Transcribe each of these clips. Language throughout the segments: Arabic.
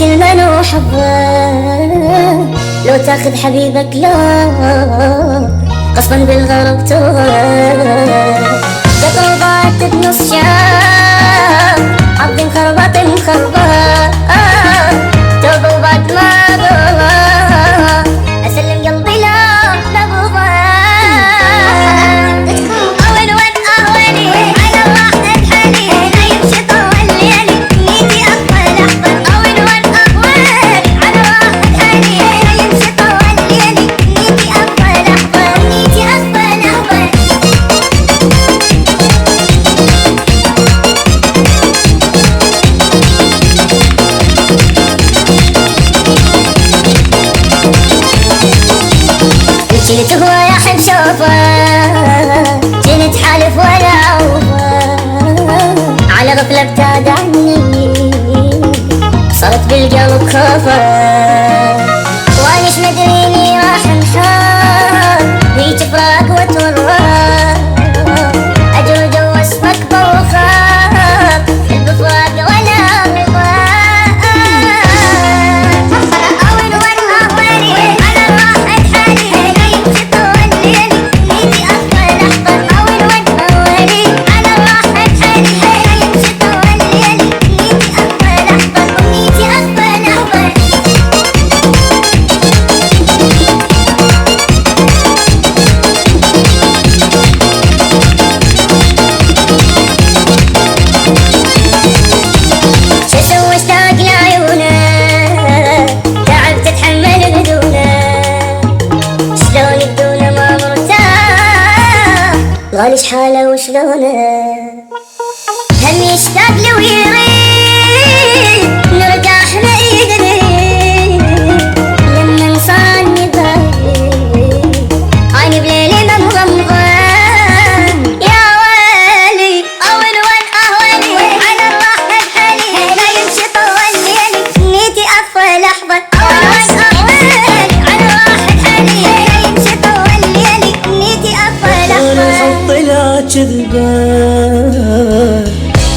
كل من حظه لو تاخذ حبيبك لو قصبا بالغرب توه تطلبات بنص شام حظ مخربط مخربط تطلبات ما ضوى اسلم قلبي لا لبضا اول وين اهوني على الله اذحني لا يمشي طول ليلي نيتي اقبل احضر اول وين اهوني على الله اذحني لا يمشي طول ليلي نيتي اقبل احضر نيتي اقبل احضر جيت هو يا حب شوفه جيت حالف ولا عوفه على غفلة ابتعد عني صارت بالقلب خوفه وانيش مدريني راح انحار هيج فراق وتورط اجود واسمك بوخاط بفراق ولا رضا اول وين اهوني على الله اذحني لا يمشي طول ليلي نيتي اقبل احضر اول وين اهوني على الله اذحني لا يمشي طول ليلي نيتي اقبل احضر ونيتي اقبل احضر شو اسوي اشتاق لعيونه تعبت اتحمل بدونه شلون بدونه ما مرتاح غالي شحاله وشلونه هم يشتاق لي ويريد نرتاح ما يدري لما انصاني ضايق عيني بليلي مغمضان يا ويلي اول وين اهوني على الله اذحني لا يمشي طول ليلي نيتي اطفل احضر اول وين اهوني على الله اذحني لا يمشي طول ليلي نيتي اطفل احضر الحب طلع كذبان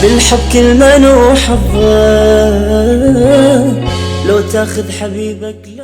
بالحب كل من حظه لو تاخذ حبيبك لا